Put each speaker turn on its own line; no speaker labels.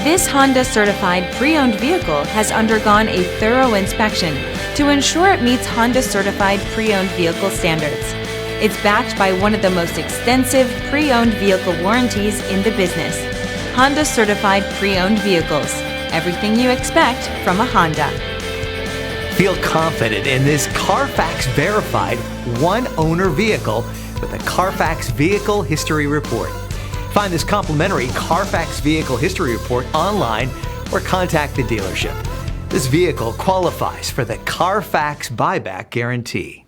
This Honda-certified pre-owned vehicle has undergone a thorough inspection to ensure it meets Honda-certified pre-owned vehicle standards. It's backed by one of the most extensive pre-owned vehicle warranties in the business. Honda-certified pre-owned vehicles. Everything you expect from a Honda.
Feel confident in this Carfax-verified one-owner vehicle with a Carfax Vehicle History Report. Find this complimentary Carfax Vehicle History Report online or contact the dealership. This vehicle qualifies for the Carfax Buyback Guarantee.